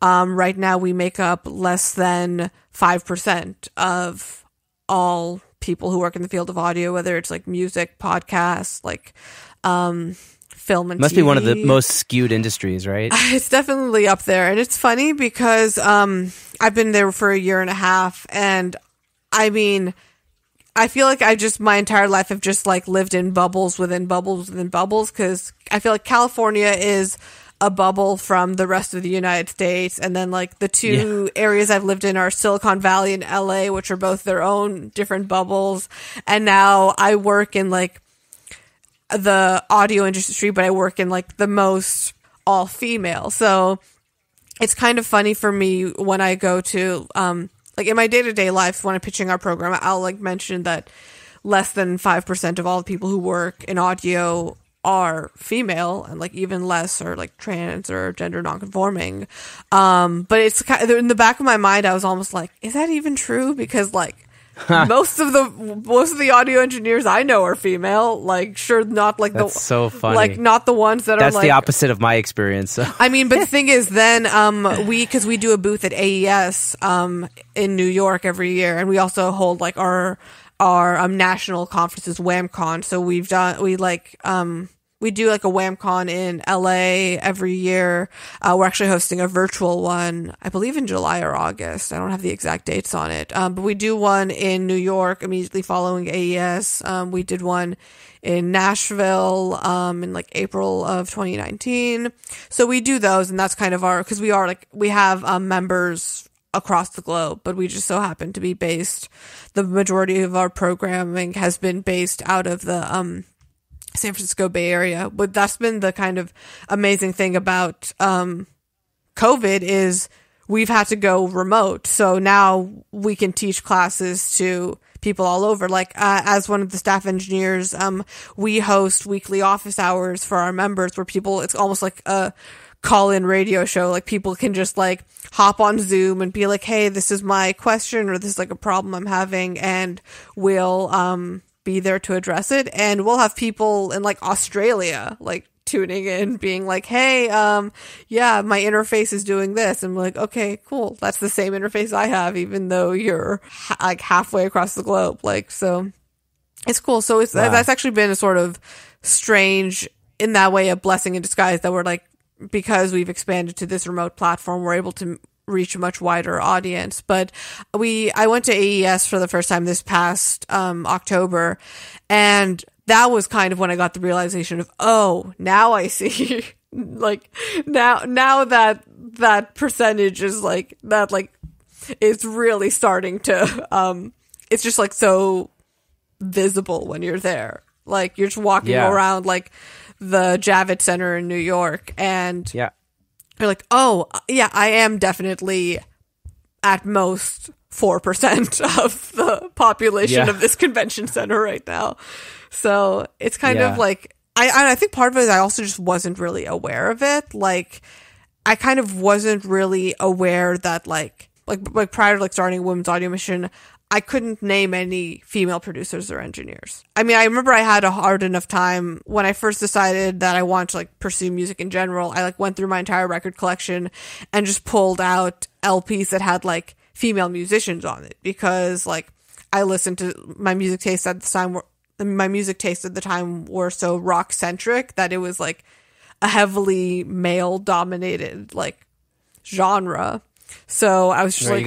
Right now we make up less than 5% of all people who work in the field of audio, whether it's like music, podcasts, like film and Must TV. be one of the most skewed industries, right? It's definitely up there. And it's funny because I've been there for a year and a half, and I mean, I feel like my entire life have just like lived in bubbles within bubbles within bubbles, because I feel like California is a bubble from the rest of the United States, and then like the two areas I've lived in are Silicon Valley and LA, which are both their own different bubbles. And now I work in like the audio industry, but I work in like the most all female. So it's kind of funny for me when I go to like in my day-to-day life when I'm pitching our program, I'll like mention that less than 5% of all the people who work in audio are female, and like even less are like trans or gender nonconforming. But it's kind of, in the back of my mind, I was almost like, is that even true? Because like most of the audio engineers I know are female. Like, sure, not like That's so funny. like not the ones that That's are like the opposite of my experience. So. I mean, but the thing is, then because we do a booth at AES in New York every year, and we also hold like our national conferences, WhamCon. So we do like a WhamCon in LA every year. We're actually hosting a virtual one, I believe in July or August. I don't have the exact dates on it. But we do one in New York immediately following AES. We did one in Nashville in like April of 2019. So we do those, and that's kind of because we have members across the globe, but we just so happen to be based. The majority of our programming has been based out of the San Francisco Bay Area. But that's been the kind of amazing thing about COVID is we've had to go remote. So now we can teach classes to people all over. Like as one of the staff engineers, we host weekly office hours for our members where it's almost like a call-in radio show. Like people can just like hop on Zoom and be like, hey, this is my question, or this is like a problem I'm having, and we'll be there to address it. And we'll have people in like Australia like tuning in being like, hey, yeah, my interface is doing this. And I'm like, okay, cool, that's the same interface I have, even though you're like halfway across the globe. Like, so it's cool. So that's actually been a sort of strange, in that way, a blessing in disguise, that we're like, because we've expanded to this remote platform, we're able to reach a much wider audience. But I went to AES for the first time this past October, and that was kind of when I got the realization of, oh, now I see like now that percentage is like that, like it's really starting to it's just like so visible when you're there. Like you're just walking around like the Javits Center in New York, and you're like, oh yeah, I am definitely at most 4% of the population of this convention center right now. So it's kind of like, I think part of it is I also just wasn't really aware of it. Like I kind of wasn't really aware that like prior to like starting Women's Audio Mission, I couldn't name any female producers or engineers. I mean, I remember I had a hard enough time when I first decided that I wanted to like pursue music in general. I like went through my entire record collection and just pulled out LPs that had like female musicians on it, because like I listened to my music taste at the time were so rock centric that it was like a heavily male dominated like genre. So I was just like, you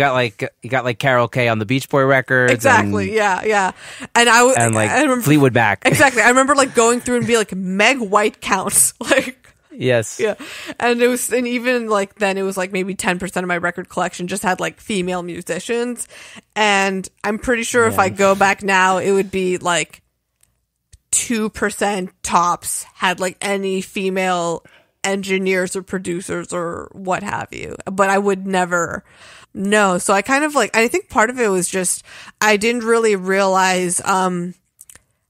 got like Carol Kay on the Beach Boy records, exactly, yeah, and I remember Fleetwood Mac, exactly. I remember like going through and be like, Meg White counts, like yes, yeah, and even like then it was like maybe 10% of my record collection just had like female musicians, and I'm pretty sure if I go back now, it would be like 2% tops had like any female engineers or producers or what have you, but I would never know. So I kind of like, I think part of it was just I didn't really realize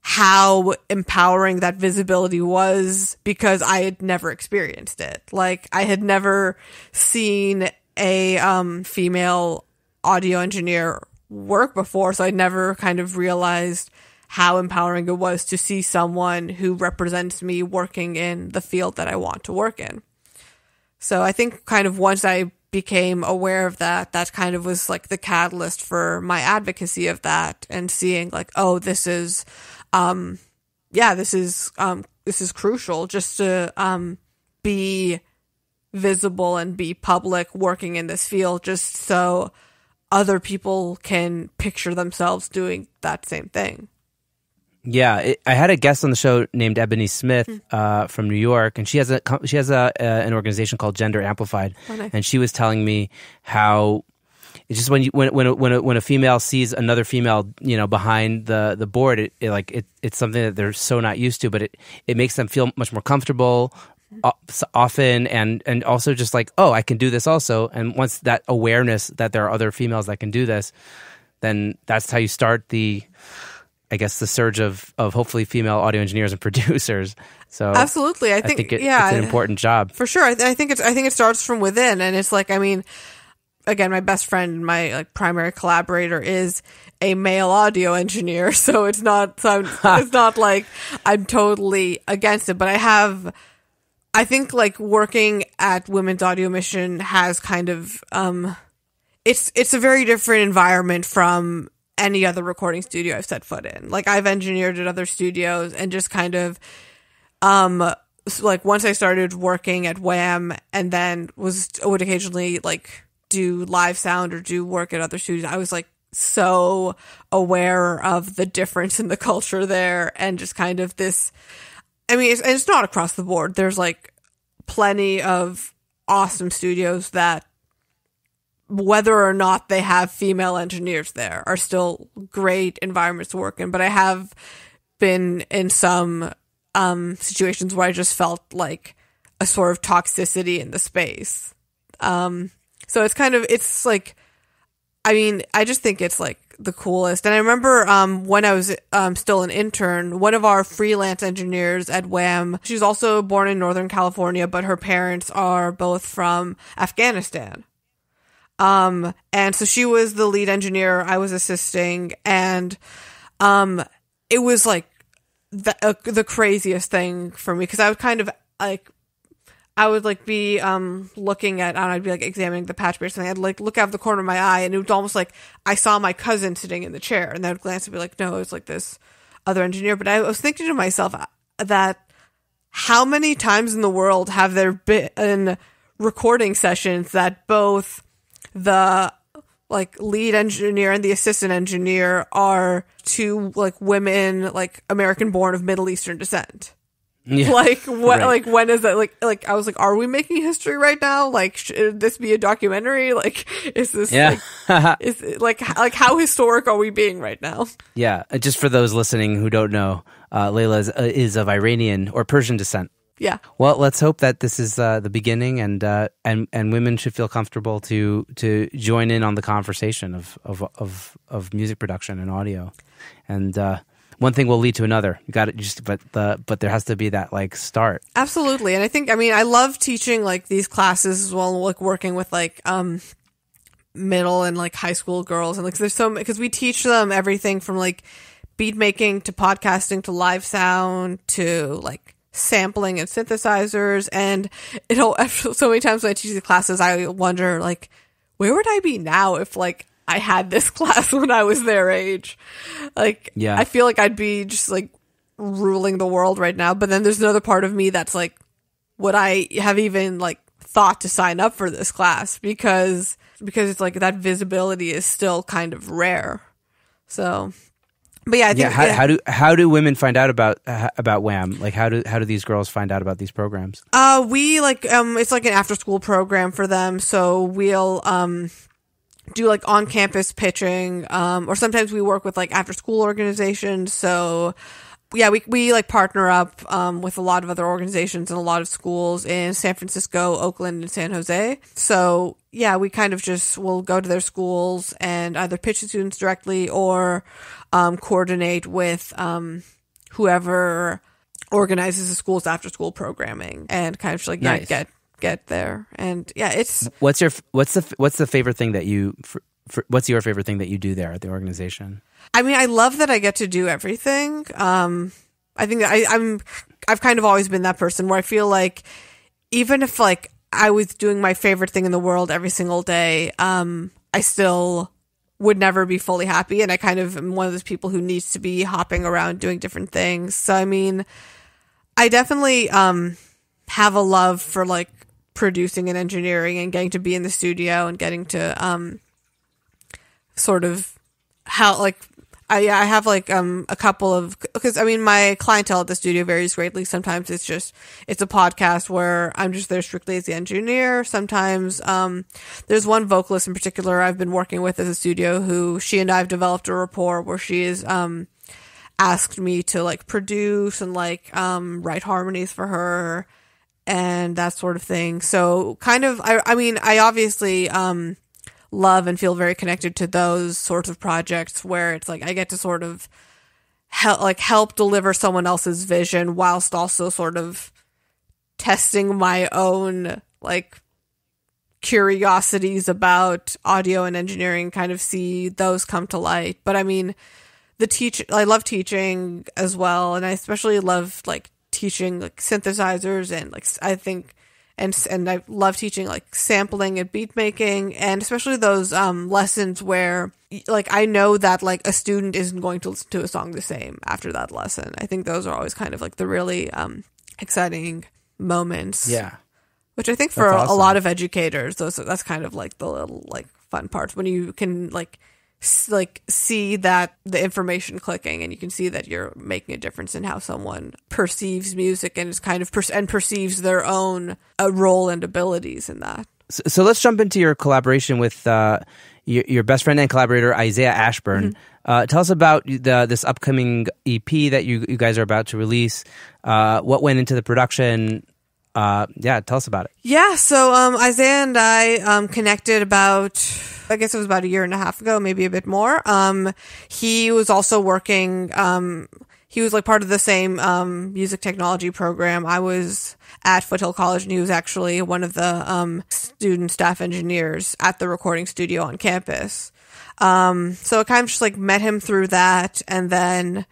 how empowering that visibility was, because I had never experienced it. Like I had never seen a female audio engineer work before, so I never kind of realized how empowering it was to see someone who represents me working in the field that I want to work in. So I think kind of once I became aware of that, that kind of was like the catalyst for my advocacy of that, and seeing like, oh, this is crucial, just to be visible and be public working in this field, just so other people can picture themselves doing that same thing. Yeah, I had a guest on the show named Ebony Smith from New York, and she has an organization called Gender Amplified, and she was telling me how it's just when a female sees another female, behind the board, it's something that they're so not used to, but it makes them feel much more comfortable often, and also just like, oh, I can do this also. And once that awareness that there are other females that can do this, then that's how you start the surge of hopefully female audio engineers and producers. So absolutely, I think it's an important job for sure. I think it starts from within, and it's like, I mean, again, my best friend, my primary collaborator, is a male audio engineer, so it's not like I'm totally against it. But I think like working at Women's Audio Mission has kind of it's a very different environment from any other recording studio I've set foot in. Like, I've engineered at other studios, and just kind of, like, once I started working at Wham, and then would occasionally like do live sound or do work at other studios, I was like so aware of the difference in the culture there, and just kind of this, I mean, it's not across the board. There's like plenty of awesome studios that, whether or not they have female engineers there, are still great environments to work in. But I have been in some situations where I just felt like a sort of toxicity in the space. So it's like, I mean, I just think it's like the coolest. And I remember when I was still an intern, one of our freelance engineers at Wham, she's also born in Northern California, but her parents are both from Afghanistan. And so she was the lead engineer, I was assisting, and it was like the craziest thing for me, because I would kind of like, I would like be looking at, and I'd be like examining the patch or something. I'd like look out of the corner of my eye, and it was almost like I saw my cousin sitting in the chair, and I would glance and be like, no, it's like this other engineer. But I was thinking to myself that how many times in the world have there been recording sessions that both the like lead engineer and the assistant engineer are two like women, like American born of Middle Eastern descent? Yeah, like what? Right. Like, when is that? Like I was like, are we making history right now? Like, should this be a documentary? Like, is this is it, like how historic are we being right now? Yeah, just for those listening who don't know, Layla is of Iranian or Persian descent. Yeah. Well, let's hope that this is the beginning, and women should feel comfortable to join in on the conversation of music production and audio, and one thing will lead to another. You got it. But there has to be that like start. Absolutely, and I think, I mean, I love teaching like these classes as well, like working with like middle and like high school girls, and like there's because we teach them everything from like beat making to podcasting to live sound to like sampling and synthesizers. And so many times when I teach the classes, I wonder like, where would I be now if like I had this class when I was their age? Like, yeah. I feel like I'd be just like ruling the world right now. But then there's another part of me that's like, would I have even like thought to sign up for this class? Because it's like that visibility is still kind of rare. So, but yeah, I think, how do women find out about Wham? Like, how do these girls find out about these programs? We like it's like an after school program for them. So we'll do like on campus pitching, or sometimes we work with like after school organizations. So yeah, we like partner up with a lot of other organizations and a lot of schools in San Francisco, Oakland, and San Jose. So yeah, we kind of just will go to their schools and either pitch the students directly or coordinate with whoever organizes the school's after school programming, and kind of just like nice. get there. And yeah, it's what's your favorite thing that you what's your favorite thing that you do there at the organization? I mean, I love that I get to do everything. I think that I've kind of always been that person where I feel like even if like I was doing my favorite thing in the world every single day, I still would never be fully happy. And I kind of am one of those people who needs to be hopping around doing different things. So, I mean, I definitely have a love for like producing and engineering and getting to be in the studio and getting to sort of how like I have like a couple of, because I mean my clientele at the studio varies greatly. Sometimes it's a podcast where I'm just there strictly as the engineer. Sometimes there's one vocalist in particular I've been working with at the studio who she and I have developed a rapport where she is asked me to like produce and like write harmonies for her and that sort of thing. So kind of I mean I obviously love and feel very connected to those sorts of projects where it's like I get to sort of help deliver someone else's vision whilst also sort of testing my own like curiosities about audio and engineering, kind of see those come to light. But I mean, I love teaching as well, and I especially love like teaching like synthesizers and like I think and I love teaching like sampling and beat making, and especially those lessons where like I know that like a student isn't going to listen to a song the same after that lesson. I think those are always kind of like the really exciting moments. Yeah. Which I think for a lot of educators, that's kind of like the little like fun parts when you can like see that the information clicking and you can see that you're making a difference in how someone perceives music and is kind of perceives their own role and abilities in that. So let's jump into your collaboration with your best friend and collaborator Isaiah Ashburn. Mm-hmm. Tell us about this upcoming EP that you guys are about to release. What went into the production? Tell us about it. Yeah, so Isaiah and I connected about, I guess it was about a year and a half ago, maybe a bit more. He was also working, he was like part of the same music technology program. I was at Foothill College, and he was actually one of the student staff engineers at the recording studio on campus. So I kind of just like met him through that, and then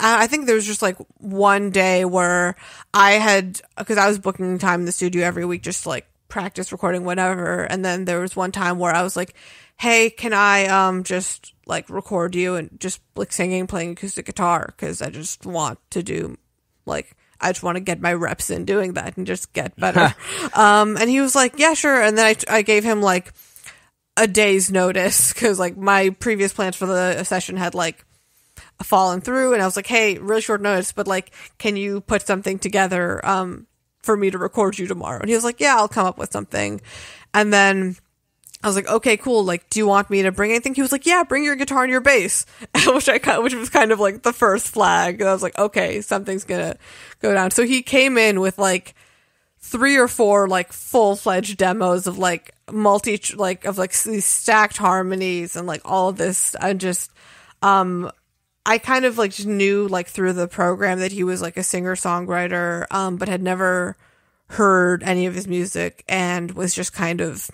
I think there was just like one day where because I was booking time in the studio every week just to like practice recording whatever, and then there was one time where I was like, hey, can I just like record you and just like singing, playing acoustic guitar, because I just want to do like, I just want to get my reps in doing that and just get better. And he was like, yeah, sure. And then I gave him like a day's notice, because like my previous plans for the session had like fallen through, and I was like, hey, really short notice, but like, can you put something together for me to record you tomorrow? And he was like, yeah, I'll come up with something. And then I was like, okay, cool, like, do you want me to bring anything? He was like, yeah, bring your guitar and your bass, which was kind of like the first flag. And I was like, okay, something's gonna go down. So he came in with like 3 or 4 like full-fledged demos of like these stacked harmonies and like all of this. And just I kind of like just knew like through the program that he was like a singer-songwriter, but had never heard any of his music and was just kind of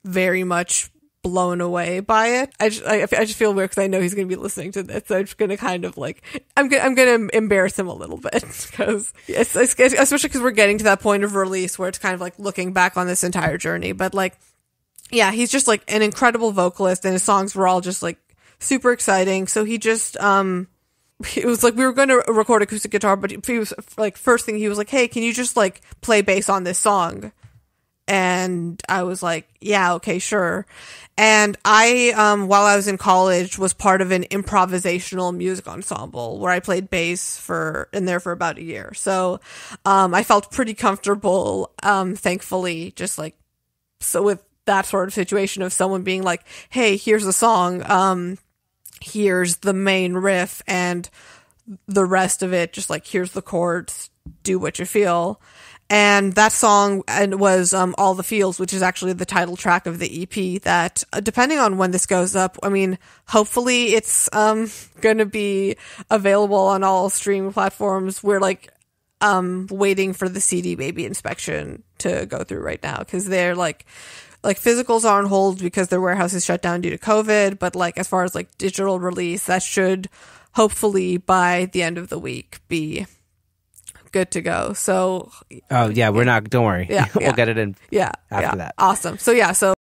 very much blown away by it. I just feel weird because I know he's going to be listening to this, so I'm just going to kind of like I'm going to embarrass him a little bit, because especially because we're getting to that point of release where it's kind of like looking back on this entire journey. But like, yeah, he's just like an incredible vocalist, and his songs were all just like super exciting. So he just it was like we were going to record acoustic guitar, but he was like, first thing he was like, hey, can you just like play bass on this song? And I was like, yeah, okay, sure. And I, while I was in college, was part of an improvisational music ensemble where I played bass in there for about a year. So, I felt pretty comfortable, thankfully, just like, so with that sort of situation of someone being like, hey, here's a song, here's the main riff, and the rest of it, just like, here's the chords, do what you feel. And that song was All the Feels, which is actually the title track of the EP that, depending on when this goes up, I mean, hopefully it's going to be available on all streaming platforms. We're like waiting for the CD baby inspection to go through right now, because they're like physicals are on hold because their warehouse is shut down due to COVID. But like as far as like digital release, that should hopefully by the end of the week be good to go. So Oh yeah, we're not. Don't worry. Yeah, we'll get it in. Yeah, after that. Awesome. So yeah, so